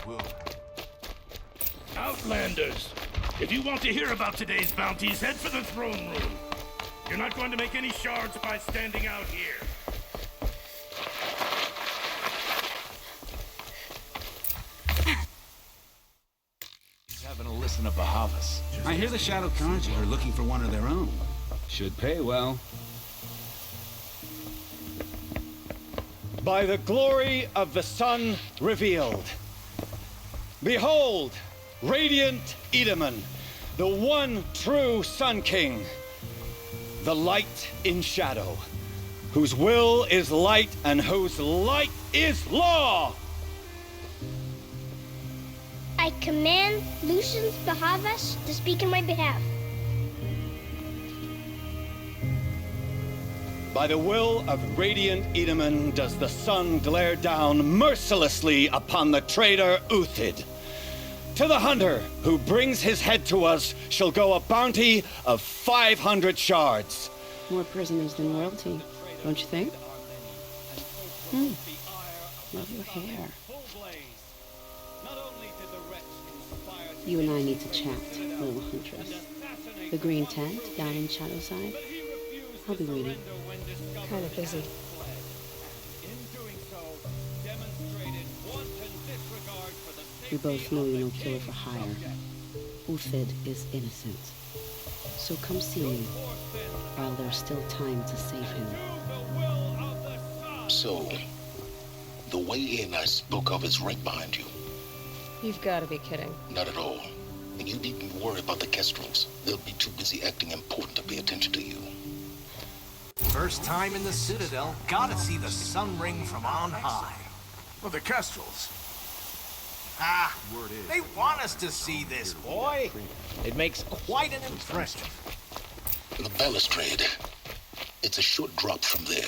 will. Outlanders! If you want to hear about today's bounties, head for the throne room. You're not going to make any shards by standing out here. He's having a listen to Bahavas. I hear the Shadow Cards are looking for one of their own. Should pay well. By the glory of the sun revealed. Behold, radiant Edaman, the one true Sun King. The light in shadow, whose will is light and whose light is law. I command Lucian's Bahavas to speak in my behalf. By the will of radiant Edaman does the sun glare down mercilessly upon the traitor Uthid. To the hunter who brings his head to us shall go a bounty of 500 shards. More prisoners than royalty, don't you think? Love your hair. You and I need to chat, little huntress. The green tent down in Shadowside. I'll be reading. Kind of busy. We both know you're no killer for hire. Uthid is innocent. So come see me, while there's still time to save him. So, the way in I spoke of is right behind you. You've got to be kidding. Not at all. And you needn't worry about the Kestrels. They'll be too busy acting important to pay attention to you. First time in the Citadel, gotta see the sun ring from on high. Well, the Kestrels. Ah, they want us to see this, boy. It makes quite an impression. The balustrade. It's a short drop from there.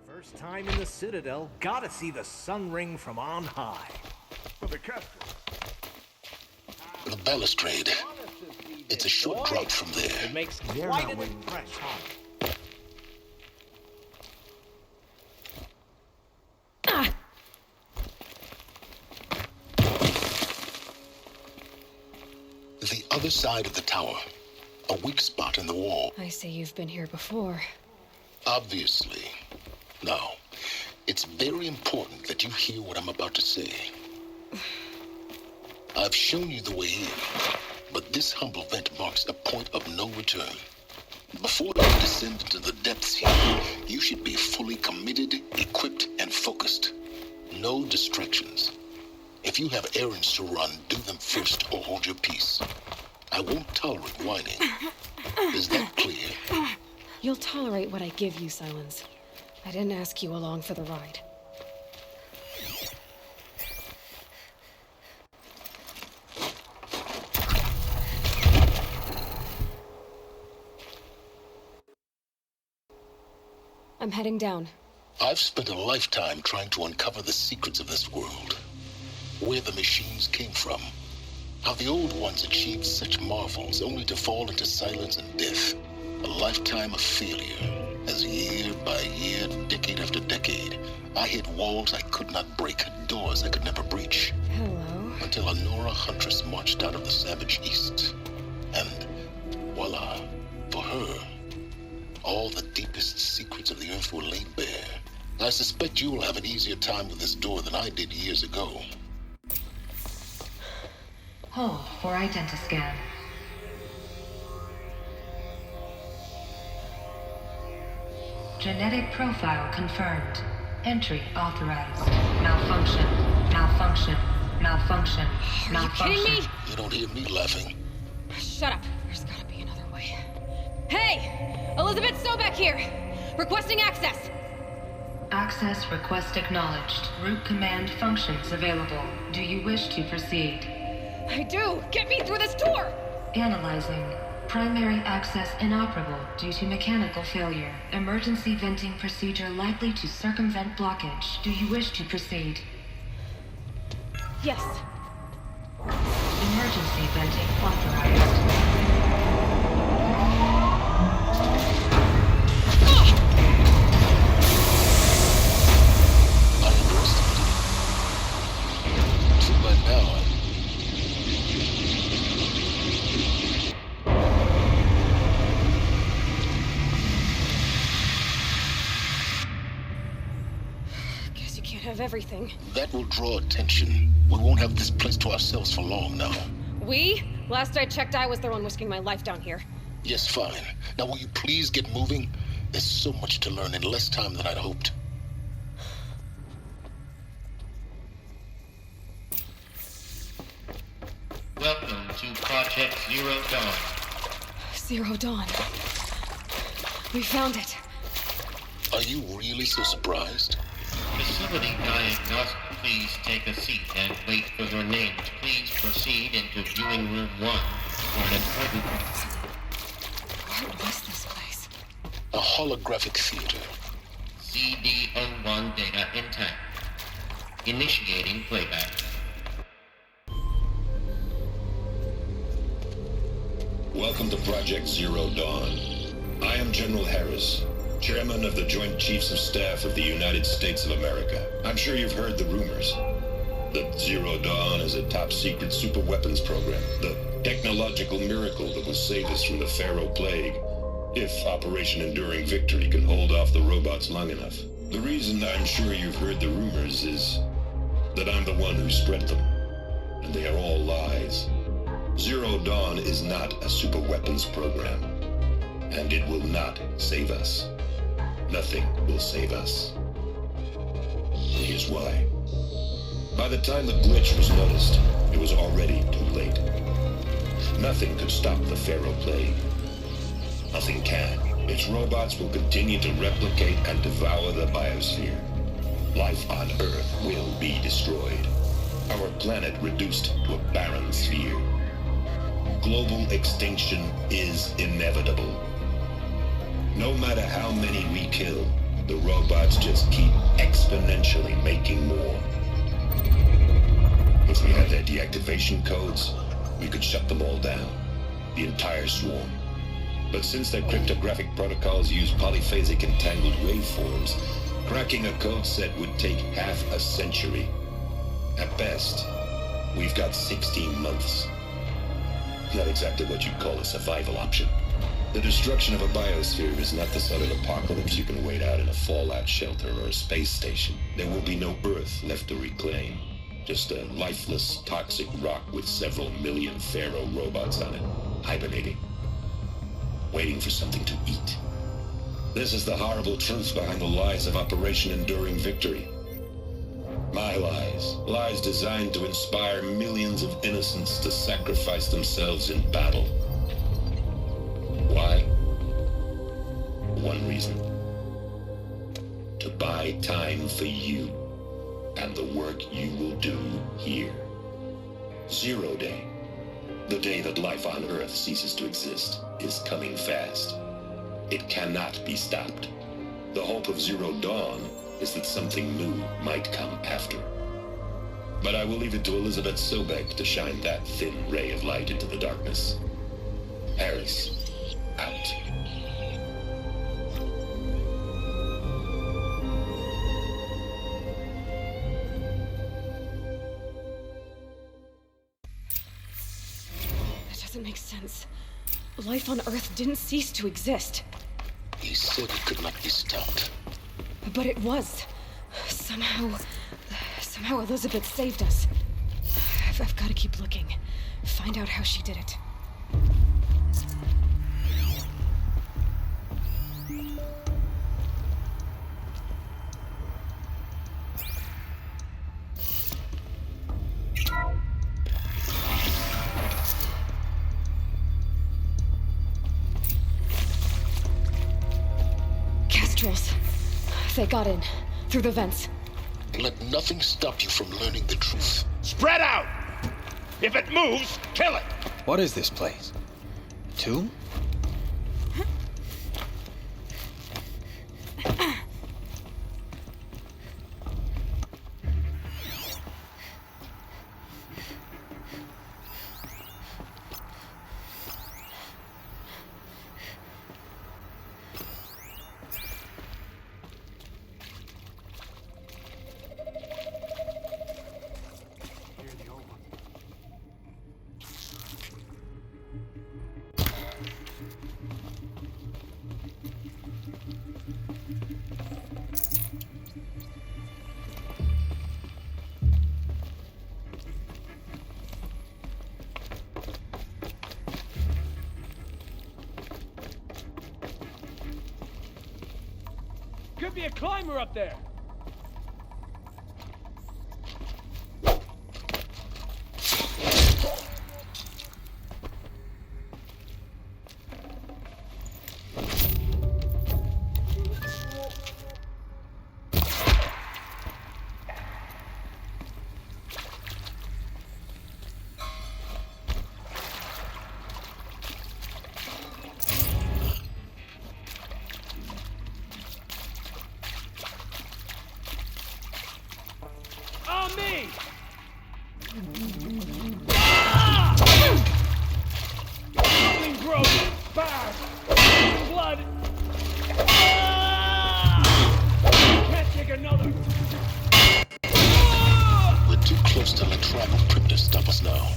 First time in the Citadel, gotta see the sun ring from on high. Well, the Kestrels. The balustrade. It's a short drop from there. It makes quite an impression. The other side of the tower. A weak spot in the wall. I see you've been here before. Obviously. Now, it's very important that you hear what I'm about to say. I've shown you the way in, but this humble vent marks a point of no return. Before you descend into the depths here, you should be fully committed, equipped, and focused. No distractions. If you have errands to run, do them first or hold your peace. I won't tolerate whining. Is that clear? You'll tolerate what I give you, Silence. I didn't ask you along for the ride. I'm heading down. I've spent a lifetime trying to uncover the secrets of this world. Where the machines came from. How the old ones achieved such marvels only to fall into silence and death. A lifetime of failure. As year by year, decade after decade, I hit walls I could not break, doors I could never breach. Hello. Until a Nora huntress marched out of the savage east. And voila, for her, all the deepest secrets of the earth were laid bare. I suspect you will have an easier time with this door than I did years ago. Hold for identiscan. Genetic profile confirmed. Entry authorized. Malfunction. Malfunction. Malfunction. Are you kidding me? You don't hear me laughing. Shut up. There's gotta be another way. Hey! Elizabeth Sobek here! Requesting access! Access request acknowledged. Root command functions available. Do you wish to proceed? I do! Get me through this door! Analyzing. Primary access inoperable due to mechanical failure. Emergency venting procedure likely to circumvent blockage. Do you wish to proceed? Yes. Emergency venting authorized. I underestimated it. So by now, Guess you can't have everything. that will draw attention. We won't have this place to ourselves for long now. We? Last I checked, I was the one risking my life down here. Yes, fine. Now will you please get moving? There's so much to learn in less time than I'd hoped. Welcome to Project Zero Dawn. Zero Dawn. We found it. Are you really so surprised? Facility diagnostic, please take a seat and wait for your names. Please proceed into viewing room 1 for an important... What was this place? A holographic theater. CD01 data intact. Initiating playback. Welcome to Project Zero Dawn. I am General Harris, Chairman of the Joint Chiefs of Staff of the United States of America. I'm sure you've heard the rumors. That Zero Dawn is a top-secret super-weapons program. The technological miracle that will save us from the Pharaoh Plague, if Operation Enduring Victory can hold off the robots long enough. The reason I'm sure you've heard the rumors is that I'm the one who spread them. And they are all lies. Zero Dawn is not a super-weapons program. And it will not save us. Nothing will save us. Here's why. By the time the glitch was noticed, it was already too late. Nothing could stop the Pharaoh Plague. Nothing can. Its robots will continue to replicate and devour the biosphere. Life on Earth will be destroyed. Our planet reduced to a barren sphere. Global extinction is inevitable. No matter how many we kill, the robots just keep exponentially making more. If we had their deactivation codes, we could shut them all down. The entire swarm. But since their cryptographic protocols use polyphasic entangled waveforms, cracking a code set would take half a century. At best, we've got 16 months. Not exactly what you'd call a survival option. The destruction of a biosphere is not the sort of apocalypse you can wait out in a fallout shelter or a space station. There will be no Earth left to reclaim. Just a lifeless, toxic rock with several million Pharaoh robots on it, hibernating, waiting for something to eat. This is the horrible truth behind the lies of Operation Enduring Victory. My lies. Lies designed to inspire millions of innocents to sacrifice themselves in battle. Why? One reason. To buy time for you and the work you will do here. Zero Day, the day that life on Earth ceases to exist, is coming fast. It cannot be stopped. The hope of Zero Dawn is that something new might come after. But I will leave it to Elizabeth Sobek to shine that thin ray of light into the darkness. Harris, out. That doesn't make sense. Life on Earth didn't cease to exist. He said it could not be stopped. But it was. Somehow Elizabeth saved us. I've got to keep looking. Find out how she did it. They got in. Through the vents. Let nothing stop you from learning the truth. Spread out! If it moves, kill it! What is this place? A tomb? Could be a climber up there. Me! Something gross! Bad! Blood! Can't take another! We're too close to the tribe of crypt to stop us now.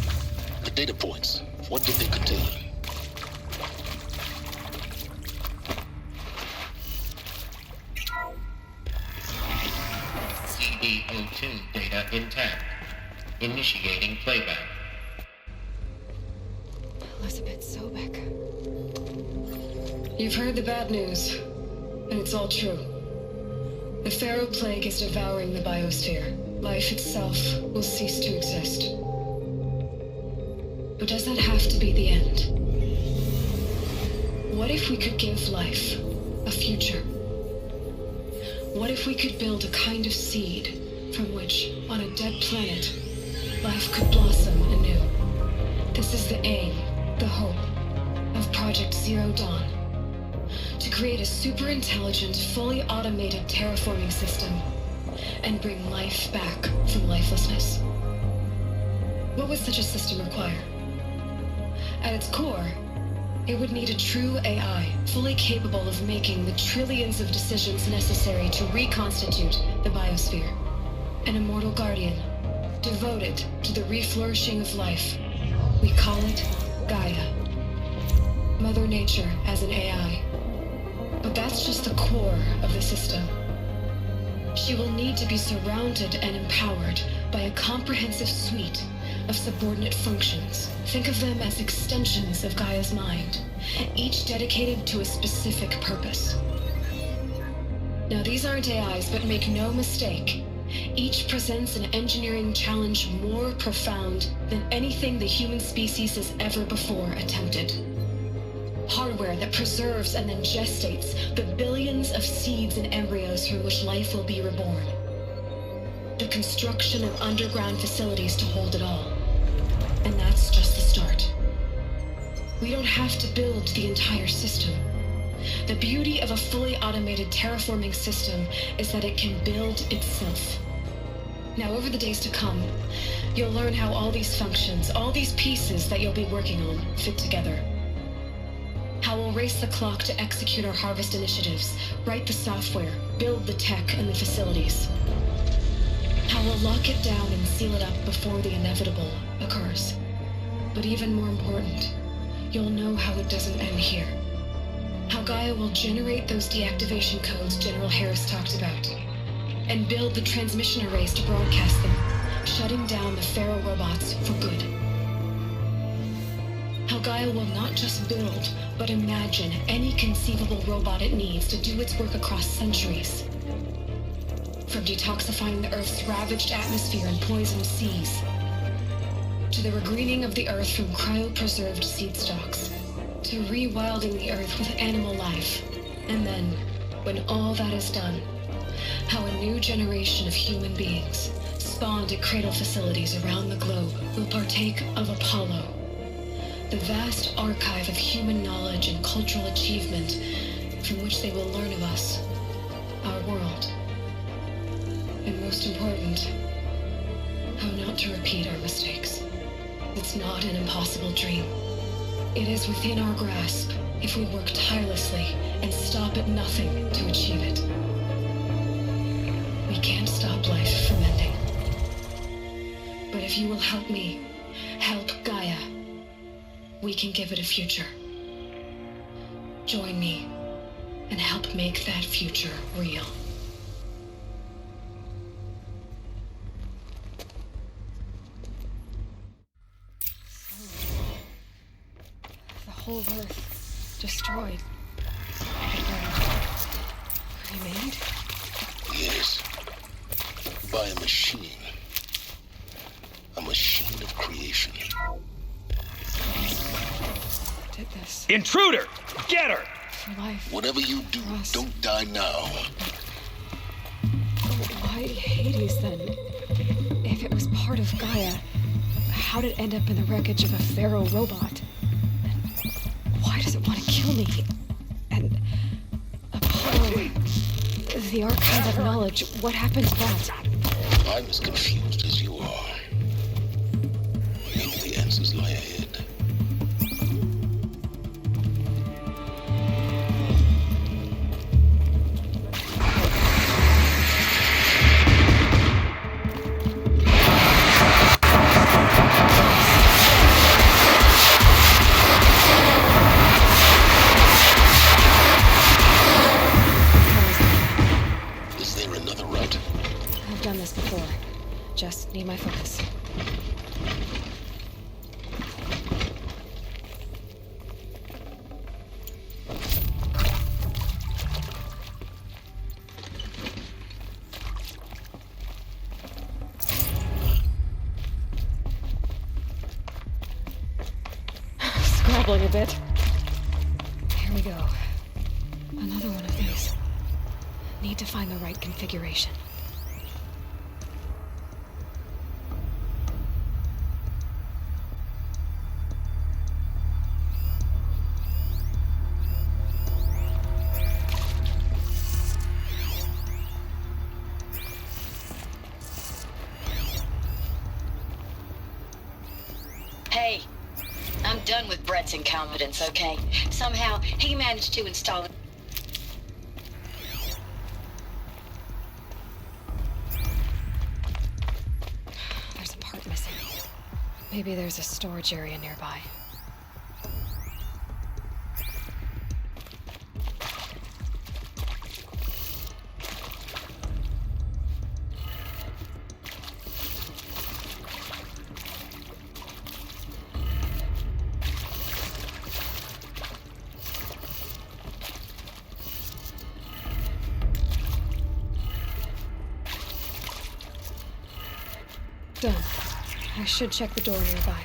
The data points, what did they contain? CD02 data intact. Initiating playback. Elizabeth Sobek. You've heard the bad news, and it's all true. The Pharaoh Plague is devouring the biosphere. Life itself will cease to exist. But does that have to be the end? What if we could give life a future? What if we could build a kind of seed from which, on a dead planet, life could blossom anew? This is the aim, the hope, of Project Zero Dawn. To create a super-intelligent, fully automated terraforming system and bring life back from lifelessness. What would such a system require? At its core, it would need a true AI, fully capable of making the trillions of decisions necessary to reconstitute the biosphere. An immortal guardian, devoted to the reflourishing of life. We call it Gaia. Mother Nature as an AI. But that's just the core of the system. She will need to be surrounded and empowered by a comprehensive suite of subordinate functions. Think of them as extensions of Gaia's mind, each dedicated to a specific purpose. Now, these aren't AIs, but make no mistake, each presents an engineering challenge more profound than anything the human species has ever before attempted. Hardware that preserves and then gestates the billions of seeds and embryos from which life will be reborn. The construction of underground facilities to hold it all. And that's just the start. We don't have to build the entire system. The beauty of a fully automated terraforming system is that it can build itself. Now, over the days to come, you'll learn how all these functions, all these pieces that you'll be working on, fit together. How we'll race the clock to execute our harvest initiatives, write the software, build the tech and the facilities. How we'll lock it down and seal it up before the inevitable occurs. But even more important, you'll know how it doesn't end here. How Gaia will generate those deactivation codes General Harris talked about, and build the transmission arrays to broadcast them, shutting down the Pharaoh robots for good. How Gaia will not just build, but imagine any conceivable robot it needs to do its work across centuries. From detoxifying the Earth's ravaged atmosphere and poisoned seas, to the regreening of the Earth from cryopreserved seed stocks, to rewilding the Earth with animal life. And then, when all that is done, how a new generation of human beings, spawned at cradle facilities around the globe, will partake of Apollo, the vast archive of human knowledge and cultural achievement from which they will learn of us, our world, and most important, how not to repeat our mistakes. It's not an impossible dream. It is within our grasp if we work tirelessly and stop at nothing to achieve it. We can't stop life from ending. But if you will help me, help Gaia, we can give it a future. Join me and help make that future real. The whole Earth destroyed. Remade? Yes. By a machine. A machine of creation. Did this. Intruder! Get her! For life. Whatever you do, don't die now. Why Hades then? If it was part of Gaia, how did it end up in the wreckage of a pharaoh robot? And why does it want to kill me? And Apollo, the archive of knowledge, what happened to that? I'm as confused as you are. Maybe the answers lie ahead. Just need my focus. Scrabbling a bit. Here we go. Another one of these. Need to find the right configuration. Hey, I'm done with Brett's incompetence, okay? Somehow, he managed to install it. There's a part missing. Maybe there's a storage area nearby. Done. I should check the door nearby.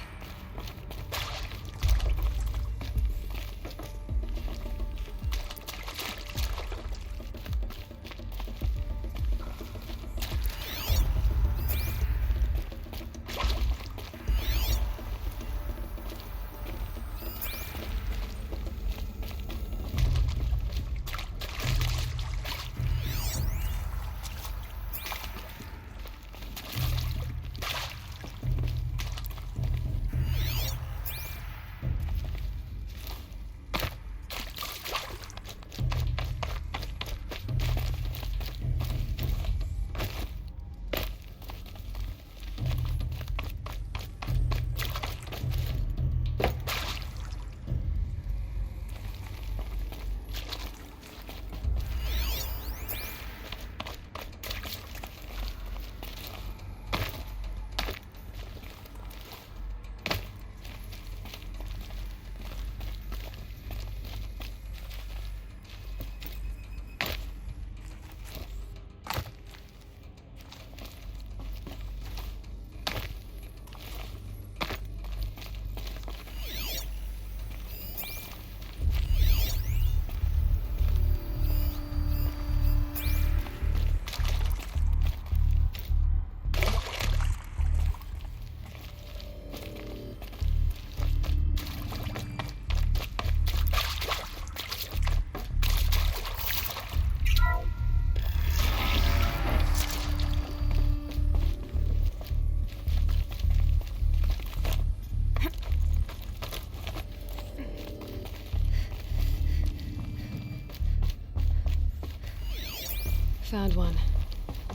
Found one.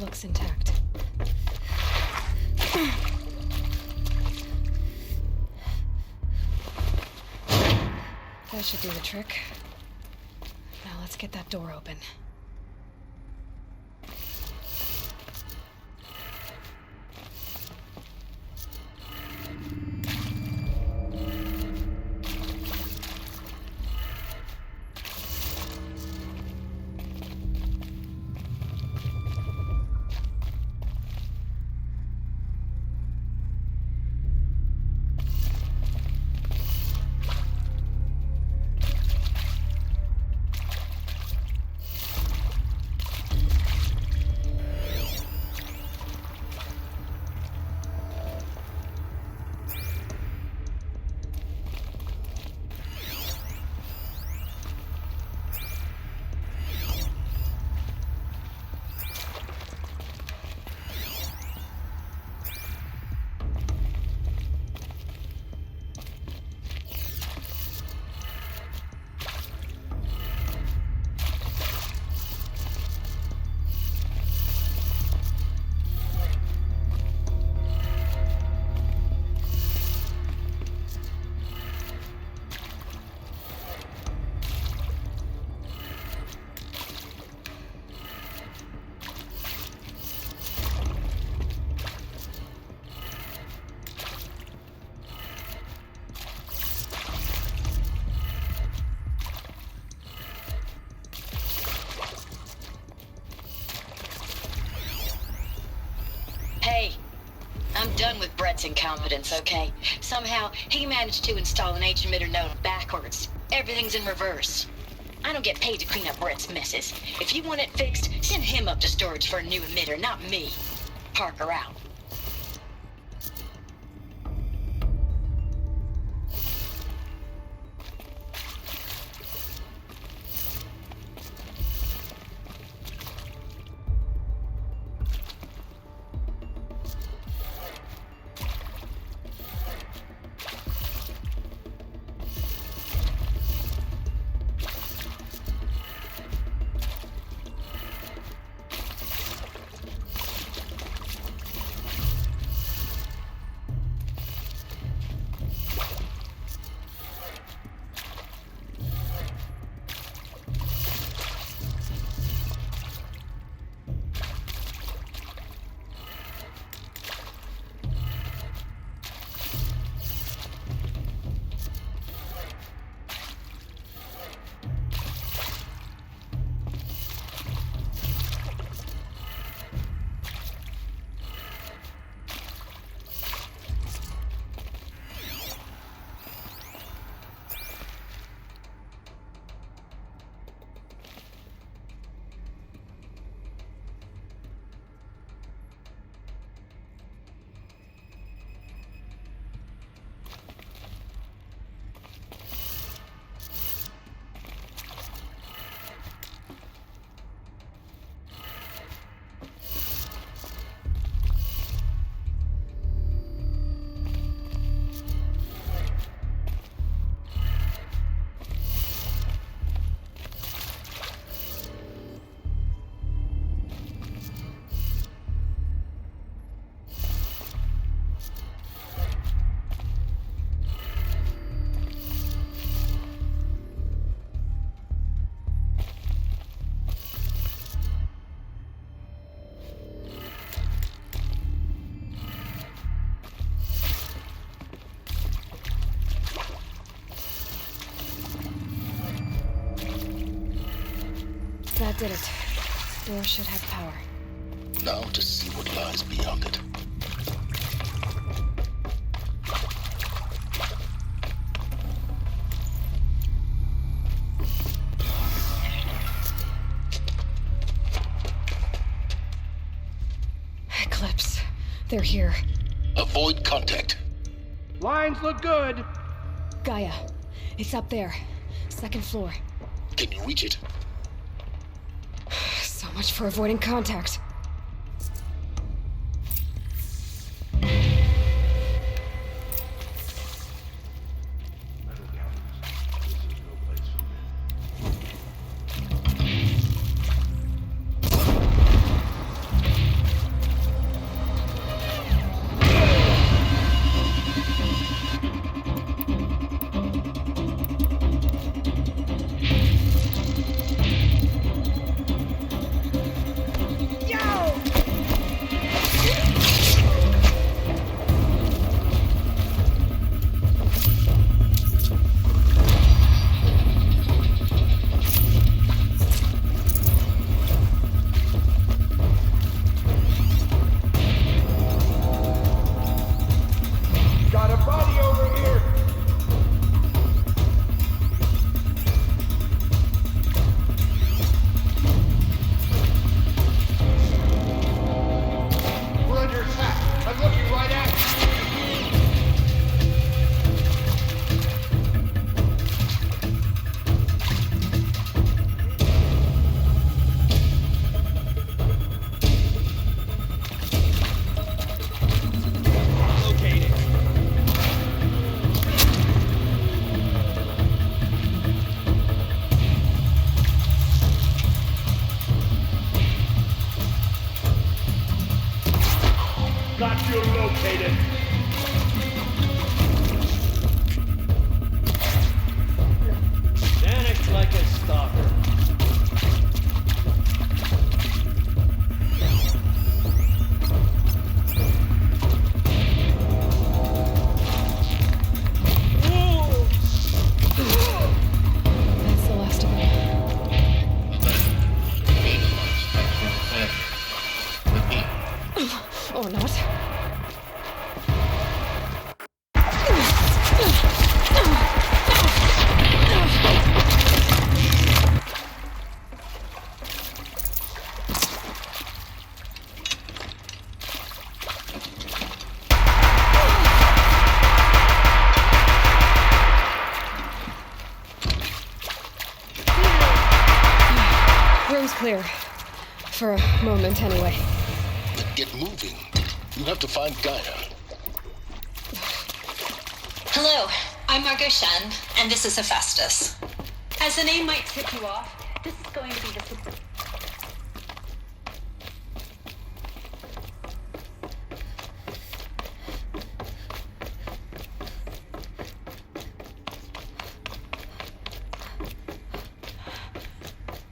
Looks intact. That should do the trick. Now let's get that door open. Hey, I'm done with Brett's incompetence, okay? Somehow, he managed to install an H-emitter node backwards. Everything's in reverse. I don't get paid to clean up Brett's messes. If you want it fixed, send him up to storage for a new emitter, not me. Parker out. That did it. Door should have power. Now to see what lies beyond it. Eclipse. They're here. Avoid contact. Lines look good. Gaia. It's up there. Second floor. Can you reach it? So much for avoiding contact. Got you located. Panicked like a stalker. That's the last of them. Or not. Room's clear. For a moment, anyway. Then get moving. You have to find Gaia. Hello, I'm Margot Shen, and this is Hephaestus. As the name might tip you off, this is going to be the...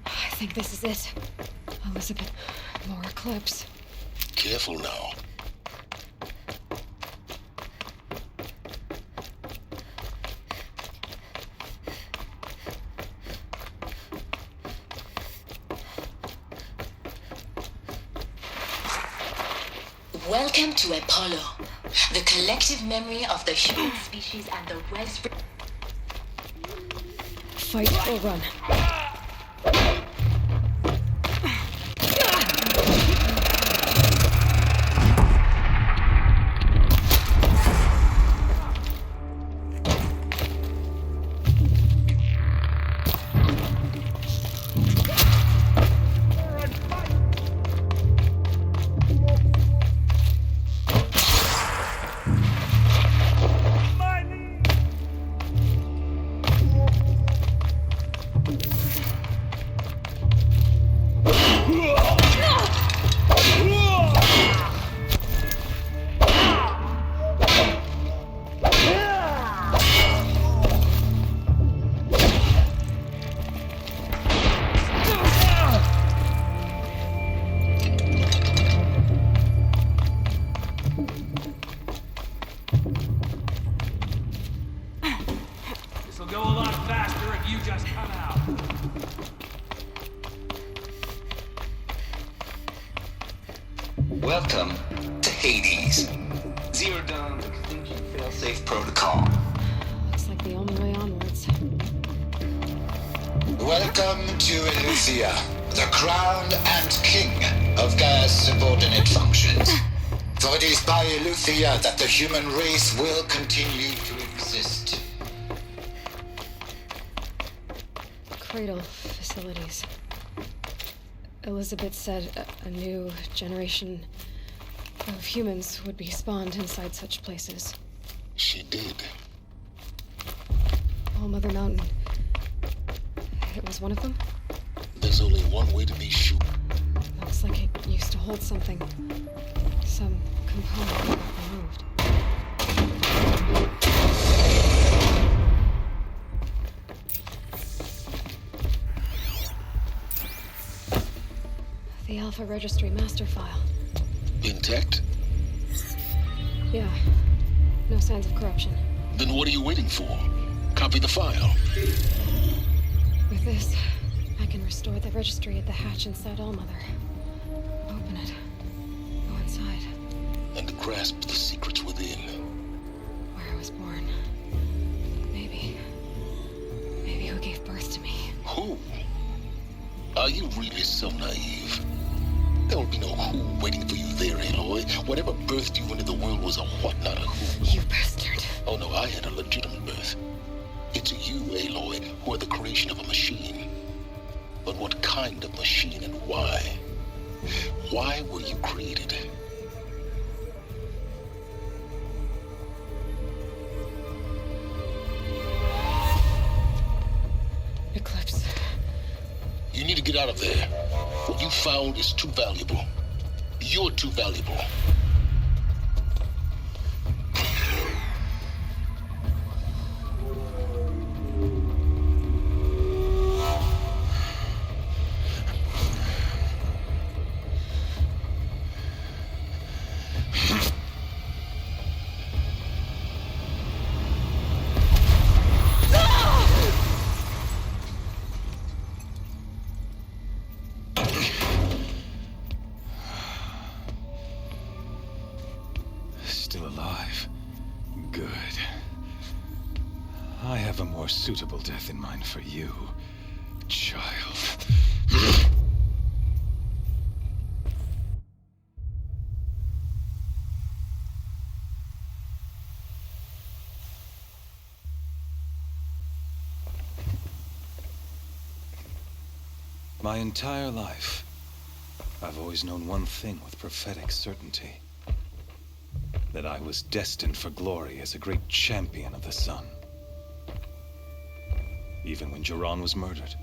I think this is it. Elizabeth, more eclipse. Careful now. Welcome to Apollo, the collective memory of the human species and the West... Fight or run. This'll go a lot faster if you just come out. Welcome to Hades. Zero Dawn Extinction Failsafe Protocol. Looks like the only way onwards. Welcome to Eleuthia, the crown and king of Gaia's subordinate functions. For it is by Eleuthia that the human race will continue to exist. Cradle facilities. Elizabeth said a new generation of humans would be spawned inside such places. She did. All Mother Mountain. It was one of them? There's only one way to be sure. Looks like it used to hold something. Some component got removed. The Alpha Registry master file. Intact? Yeah. No signs of corruption. Then what are you waiting for? Copy the file. With this, I can restore the registry at the hatch inside Allmother. Open it. Go inside. And grasp the secrets within. Where I was born. Maybe who gave birth to me. Who? Are you really so naive? There will be no who waiting for you there, Aloy. Whatever birthed you into the world was a what, not a who. You bastard. Oh no, I had a legitimate birth. It's you, Aloy, who are the creation of a machine. But what kind of machine and why? Why were you created? Eclipse. You need to get out of there. What you found is too valuable. You're too valuable. still alive. Good. I have a more suitable death in mind for you, child. My entire life, I've always known one thing with prophetic certainty. That I was destined for glory as a great champion of the sun. Even when Jiran was murdered.